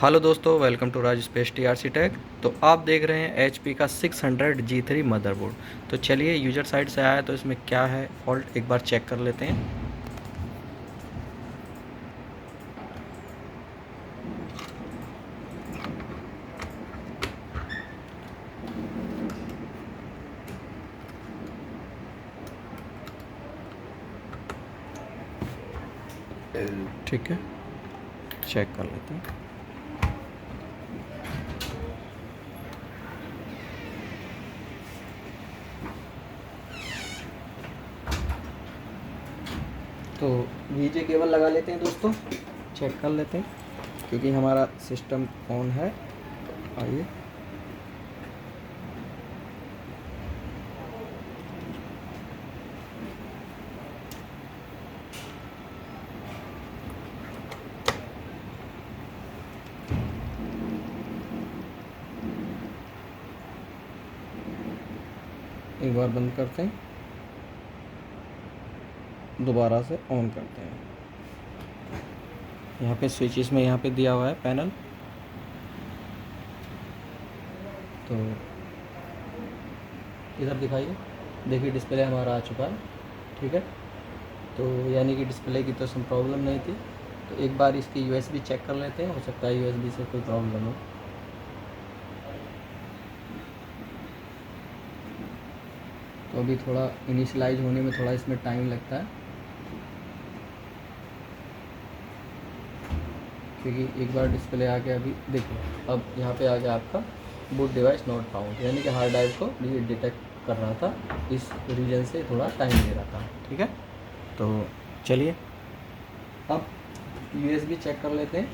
Hello दोस्तों, welcome to Raj space TRC tech. तो आप देख रहे हैं एचपी का 600 G3 मदरबोर्ड। तो चलिए, यूजर साइड से आया तो इसमें क्या है फॉल्ट एक बार चेक कर लेते हैं। ठीक है, चेक कर लेते हैं। तो वीजे केबल लगा लेते हैं दोस्तों, चेक कर लेते हैं क्योंकि हमारा सिस्टम ऑन है। तो आइए, एक बार बंद करते हैं, दोबारा से ऑन करते हैं। यहाँ पे स्विचेस में यहाँ पे दिया हुआ है पैनल। तो इधर दिखाइए, देखिए डिस्प्ले हमारा आ चुका है। ठीक है, तो यानी कि डिस्प्ले की तो सम प्रॉब्लम नहीं थी। तो एक बार इसकी यूएसबी चेक कर लेते हैं, हो सकता है यूएसबी से कोई प्रॉब्लम हो। तो अभी थोड़ा इनिशियलाइज होने में थोड़ा इसमें टाइम लगता है, क्योंकि एक बार डिस्प्ले आ गया। अभी देखिए, अब यहाँ पे आ गया आपका बूट डिवाइस नॉट फाउंड, यानी कि हार्ड ड्राइव को भी डिटेक्ट कर रहा था, इस रीजन से थोड़ा टाइम ले रहा था। ठीक है, तो चलिए अब यूएसबी चेक कर लेते हैं।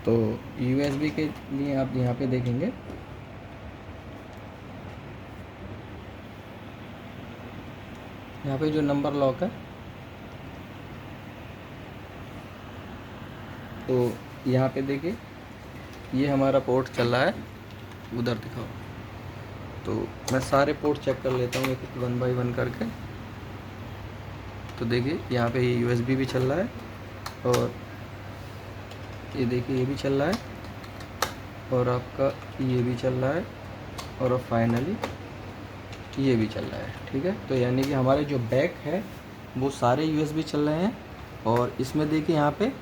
तो यूएसबी के लिए आप यहाँ पे देखेंगे, यहाँ पे जो नंबर लॉक है, तो यहाँ पे देखिए ये हमारा पोर्ट चल रहा है, उधर दिखाओ। तो मैं सारे पोर्ट चेक कर लेता हूँ एक एक वन बाई वन करके। तो देखिए यहाँ पे ये यूएसबी भी चल रहा है, और ये देखिए ये भी चल रहा है, और आपका ये भी चल रहा है, और अब फाइनली ये भी चल रहा है। ठीक है, तो यानी कि हमारे जो बैक है वो सारे यूएसबी चल रहे हैं, और इसमें देखिए यहाँ पे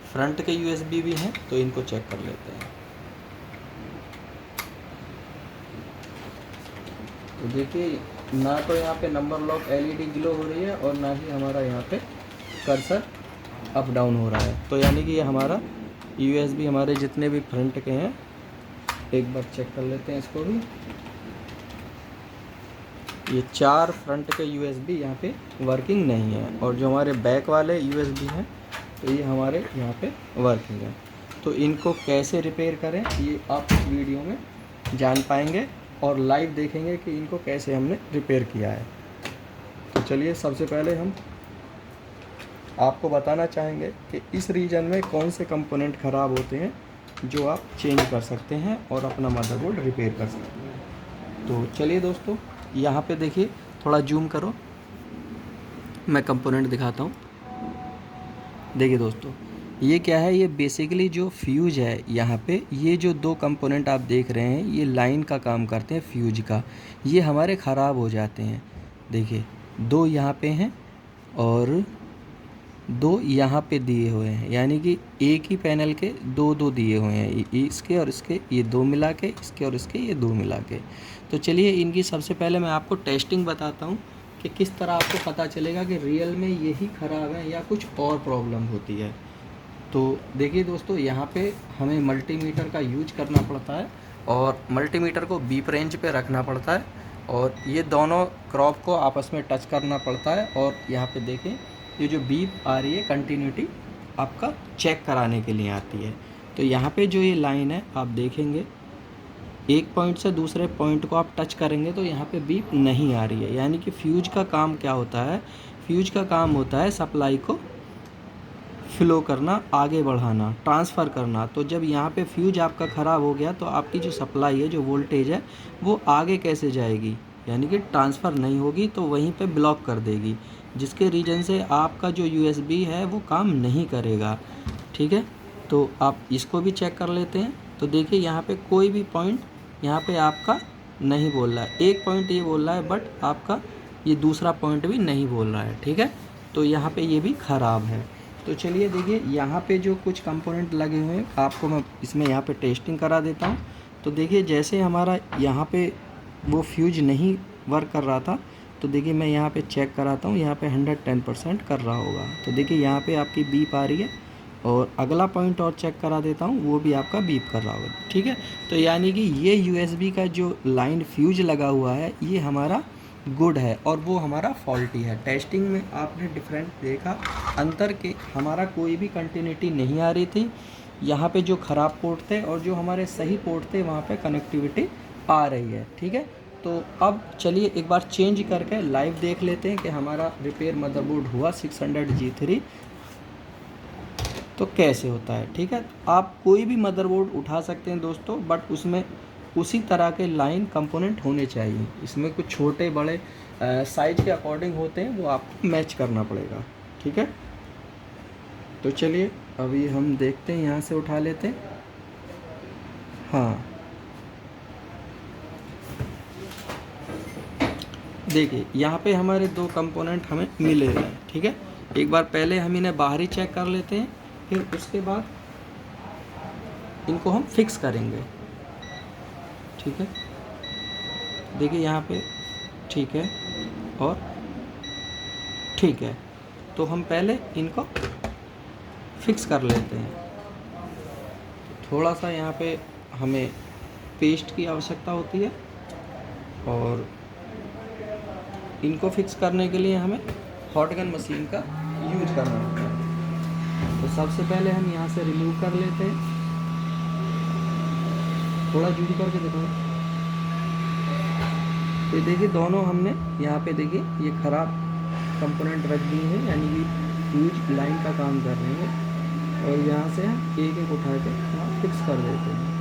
फ्रंट के यूएसबी भी हैं। तो इनको चेक कर लेते हैं। तो देखिए, ना तो यहाँ पे नंबर लॉक एलईडी ग्लो हो रही है, और ना ही हमारा यहाँ पे कर्सर अप डाउन हो रहा है। तो यानी कि ये हमारा यूएसबी हमारे जितने भी फ्रंट के हैं, एक बार चेक कर लेते हैं इसको भी। ये 4 फ्रंट के यूएसबी यहाँ पे वर्किंग नहीं है, और जो हमारे बैक वाले यूएसबी हैं तो ये हमारे यहाँ पे वर्किंग है। तो इनको कैसे रिपेयर करें ये आप इस वीडियो में जान पाएंगे, और लाइव देखेंगे कि इनको कैसे हमने रिपेयर किया है। तो चलिए, सबसे पहले हम आपको बताना चाहेंगे कि इस रीजन में कौन से कंपोनेंट ख़राब होते हैं जो आप चेंज कर सकते हैं और अपना मदरबोर्ड रिपेयर कर सकते हैं। तो चलिए दोस्तों, यहाँ पे देखिए, थोड़ा जूम करो, मैं कंपोनेंट दिखाता हूँ। देखिए दोस्तों, ये क्या है, ये बेसिकली जो फ्यूज है, यहाँ पे ये जो 2 कंपोनेंट आप देख रहे हैं, ये लाइन का काम करते हैं फ्यूज का। ये हमारे ख़राब हो जाते हैं। देखिए 2 यहाँ पे हैं, और 2 यहाँ पे दिए हुए हैं, यानी कि एक ही पैनल के 2 दिए हुए हैं, इसके और इसके ये 2 मिला के, इसके और इसके ये 2 मिला के। तो चलिए, इनकी सबसे पहले मैं आपको टेस्टिंग बताता हूँ कि किस तरह आपको पता चलेगा कि रियल में यही ख़राब है या कुछ और प्रॉब्लम होती है। तो देखिए दोस्तों, यहाँ पे हमें मल्टीमीटर का यूज करना पड़ता है, और मल्टीमीटर को बीप रेंज पे रखना पड़ता है, और ये दोनों क्रॉप को आपस में टच करना पड़ता है। और यहाँ पे देखें, ये जो बीप आ रही है कंटिन्यूटी आपका चेक कराने के लिए आती है। तो यहाँ पे जो ये लाइन है आप देखेंगे, एक पॉइंट से दूसरे पॉइंट को आप टच करेंगे तो यहाँ पे बीप नहीं आ रही है। यानी कि फ्यूज का काम क्या होता है, फ्यूज का काम होता है सप्लाई को फ्लो करना, आगे बढ़ाना, ट्रांसफ़र करना। तो जब यहाँ पे फ्यूज आपका ख़राब हो गया तो आपकी जो सप्लाई है, जो वोल्टेज है, वो आगे कैसे जाएगी, यानी कि ट्रांसफ़र नहीं होगी, तो वहीं पे ब्लॉक कर देगी, जिसके रीजन से आपका जो यूएसबी है वो काम नहीं करेगा। ठीक है, तो आप इसको भी चेक कर लेते हैं। तो देखिए यहाँ पे कोई भी पॉइंट यहाँ पे आपका नहीं बोल रहा है, एक पॉइंट ये बोल रहा है बट आपका ये दूसरा पॉइंट भी नहीं बोल रहा है, ठीक है। तो यहाँ पे ये भी ख़राब है। तो चलिए देखिए यहाँ पे जो कुछ कंपोनेंट लगे हुए हैं आपको मैं इसमें यहाँ पे टेस्टिंग करा देता हूँ। तो देखिए जैसे हमारा यहाँ पे वो फ्यूज नहीं वर्क कर रहा था, तो देखिए मैं यहाँ पे चेक कराता हूँ, यहाँ पे 110% कर रहा होगा। तो देखिए यहाँ पे आपकी बीप आ रही है, और अगला पॉइंट और चेक करा देता हूँ, वो भी आपका बीप कर रहा होगा, ठीक है। तो यानी कि ये यूएसबी का जो लाइन फ्यूज लगा हुआ है ये हमारा गुड है और वो हमारा फॉल्टी है। टेस्टिंग में आपने डिफरेंट देखा अंतर के हमारा कोई भी कंटिन्यूटी नहीं आ रही थी। यहाँ पे जो ख़राब पोर्ट थे और जो हमारे सही पोर्ट थे वहाँ पे कनेक्टिविटी आ रही है, ठीक है। तो अब चलिए एक बार चेंज करके लाइव देख लेते हैं कि हमारा रिपेयर मदरबोर्ड हुआ 600G3 तो कैसे होता है, ठीक है। आप कोई भी मदरबोर्ड उठा सकते हैं दोस्तों, बट उसमें उसी तरह के लाइन कंपोनेंट होने चाहिए। इसमें कुछ छोटे बड़े साइज के अकॉर्डिंग होते हैं, वो आपको मैच करना पड़ेगा, ठीक है। तो चलिए अभी हम देखते हैं, यहाँ से उठा लेते हैं। हाँ देखिए यहाँ पे हमारे दो कंपोनेंट हमें मिले हैं, ठीक है। एक बार पहले हम इन्हें बाहरी चेक कर लेते हैं, फिर उसके बाद इनको हम फिक्स करेंगे, ठीक है। देखिए यहाँ पे ठीक है और ठीक है, तो हम पहले इनको फिक्स कर लेते हैं। थोड़ा सा यहाँ पे हमें पेस्ट की आवश्यकता होती है और इनको फिक्स करने के लिए हमें हॉट गन मशीन का यूज करना होता है। तो सबसे पहले हम यहाँ से रिमूव कर लेते हैं, थोड़ा जूम करके देखो। ये देखिए दोनों हमने यहाँ पे देखिए ये ख़राब कंपोनेंट रख दिए हैं, यानी कि फ्यूज लाइन का काम कर रहे हैं, और यहाँ से हम एक एक उठा के वहाँ फिक्स कर देते हैं।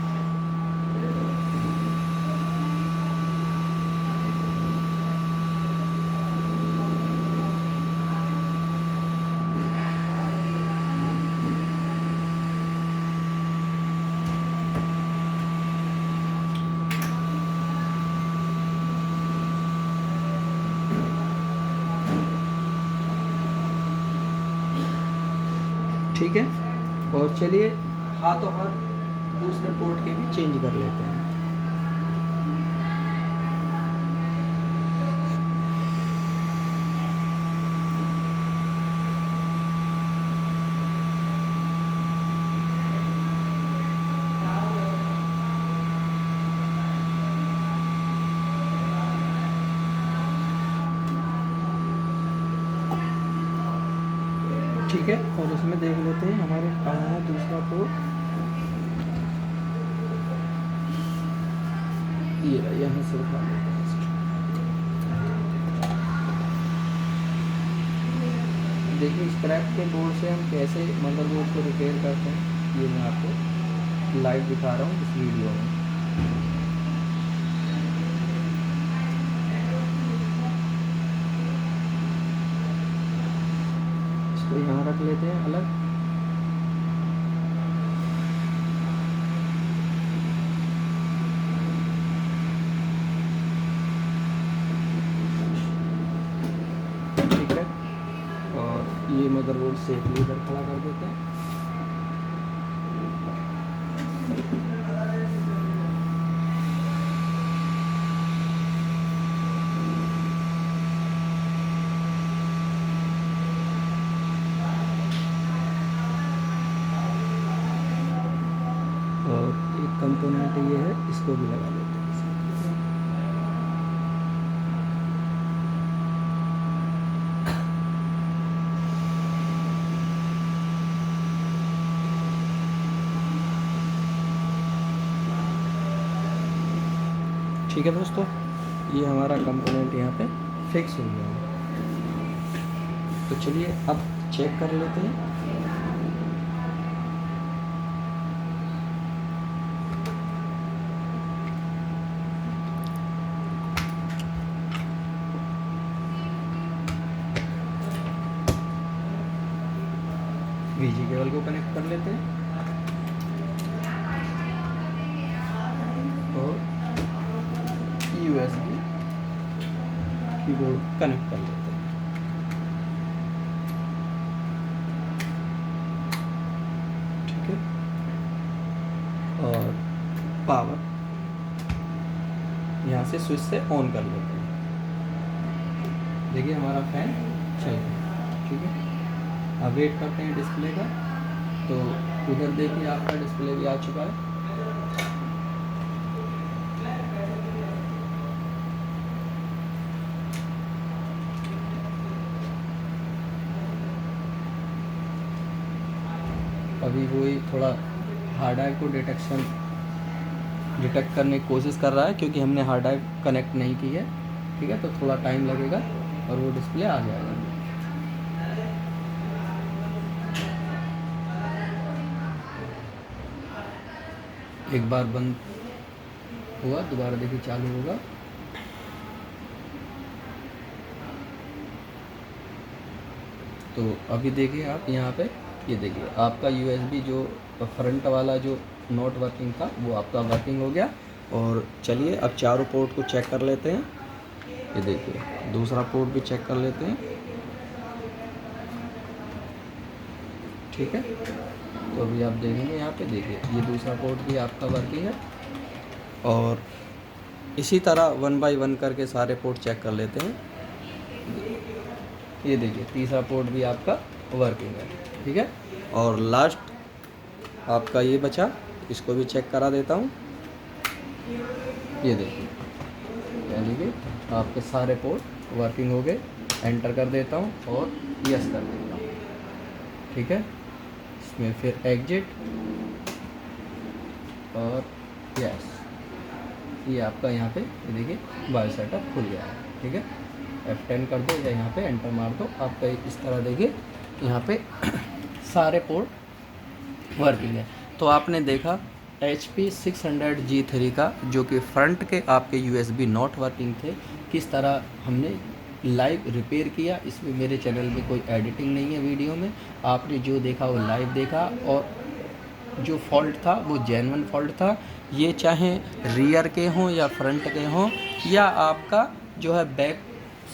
ठीक है, और चलिए हाथों हाथ दूसरे पोर्ट के भी चेंज कर लेते हैं। ठीक है, और उसमें देख लेते हैं हमारे कहाँ है दूसरा पोर्ट। ये रहा, यहाँ से उठा लेते हैं। देखिए स्क्रैप के बोर्ड से हम कैसे मदरबोर्ड को रिपेयर करते हैं, ये मैं आपको लाइव दिखा रहा हूँ इस वीडियो में। इसको यहाँ रख लेते हैं अलग। ठीक है, और ये मदरबोर्ड सेफली इधर खड़ा कर देते हैं। और एक कंपोनेंट ये है, इसको भी लगा लेते हैं। ठीक है दोस्तों, ये हमारा कंपोनेंट यहाँ पे फिक्स हो गया है। तो चलिए अब चेक कर लेते हैं। वीजी केबल को कनेक्ट कर लेते हैं। HP बोर्ड कनेक्ट कर लेते हैं। ठीक है, और पावर यहाँ से स्विच से ऑन कर लेते हैं। देखिए हमारा फैन चल गया। ठीक है, अब वेट करते हैं डिस्प्ले का। तो उधर देखिए आपका डिस्प्ले भी आ चुका है। अभी वही थोड़ा हार्ड ड्राइव को डिटेक्ट करने की कोशिश कर रहा है, क्योंकि हमने हार्ड ड्राइव कनेक्ट नहीं की है। ठीक है, तो थोड़ा टाइम लगेगा और वो डिस्प्ले आ जाएगा। एक बार बंद हुआ, दोबारा देखिए चालू होगा। तो अभी देखिए आप यहाँ पे, ये देखिए आपका USB जो फ्रंट वाला जो नॉट वर्किंग था वो आपका वर्किंग हो गया। और चलिए अब चारों पोर्ट को चेक कर लेते हैं। ये देखिए दूसरा पोर्ट भी चेक कर लेते हैं। ठीक है, तो अभी आप देखेंगे यहाँ पे, देखिए ये दूसरा पोर्ट भी आपका वर्किंग है। और इसी तरह 1 बाय 1 करके सारे पोर्ट चेक कर लेते हैं। ये देखिए तीसरा पोर्ट भी आपका वर्किंग है। ठीक है, और लास्ट आपका ये बचा, इसको भी चेक करा देता हूँ। ये देखिए, यानी कि आपके सारे पोर्ट वर्किंग हो गए। एंटर कर देता हूँ और यस कर देता हूँ। ठीक है, इसमें फिर एग्जिट और यस, ये आपका यहाँ पे ये देखिए बायो सेटअप खुल गया है। ठीक है, F10 कर दो या यहाँ पे एंटर मार दो, आपका इस तरह देखिए यहाँ पे सारे पोर्ट वर्किंग है। तो आपने देखा HP 600G3 का जो कि फ्रंट के आपके USB नॉट वर्किंग थे, किस तरह हमने लाइव रिपेयर किया। इसमें मेरे चैनल में कोई एडिटिंग नहीं है वीडियो में, आपने जो देखा वो लाइव देखा। और जो फॉल्ट था वो जेन्युइन फॉल्ट था। ये चाहे रियर के हों या फ्रंट के हों या आपका जो है बैक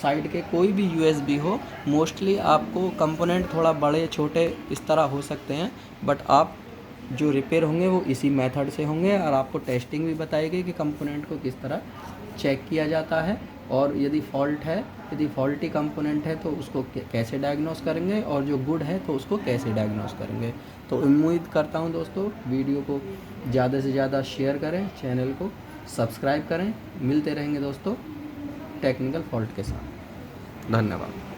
साइड के कोई भी USB हो, मोस्टली आपको कंपोनेंट थोड़ा बड़े छोटे इस तरह हो सकते हैं, बट आप जो रिपेयर होंगे वो इसी मेथड से होंगे। और आपको टेस्टिंग भी बताएगी कि कंपोनेंट को किस तरह चेक किया जाता है, और यदि फॉल्ट है, यदि फॉल्टी कंपोनेंट है तो उसको कैसे डायग्नोस करेंगे, और जो गुड है तो उसको कैसे डायग्नोस करेंगे। तो उम्मीद करता हूँ दोस्तों वीडियो को ज़्यादा से ज़्यादा शेयर करें, चैनल को सब्सक्राइब करें। मिलते रहेंगे दोस्तों टेक्निकल फॉल्ट के साथ। धन्यवाद।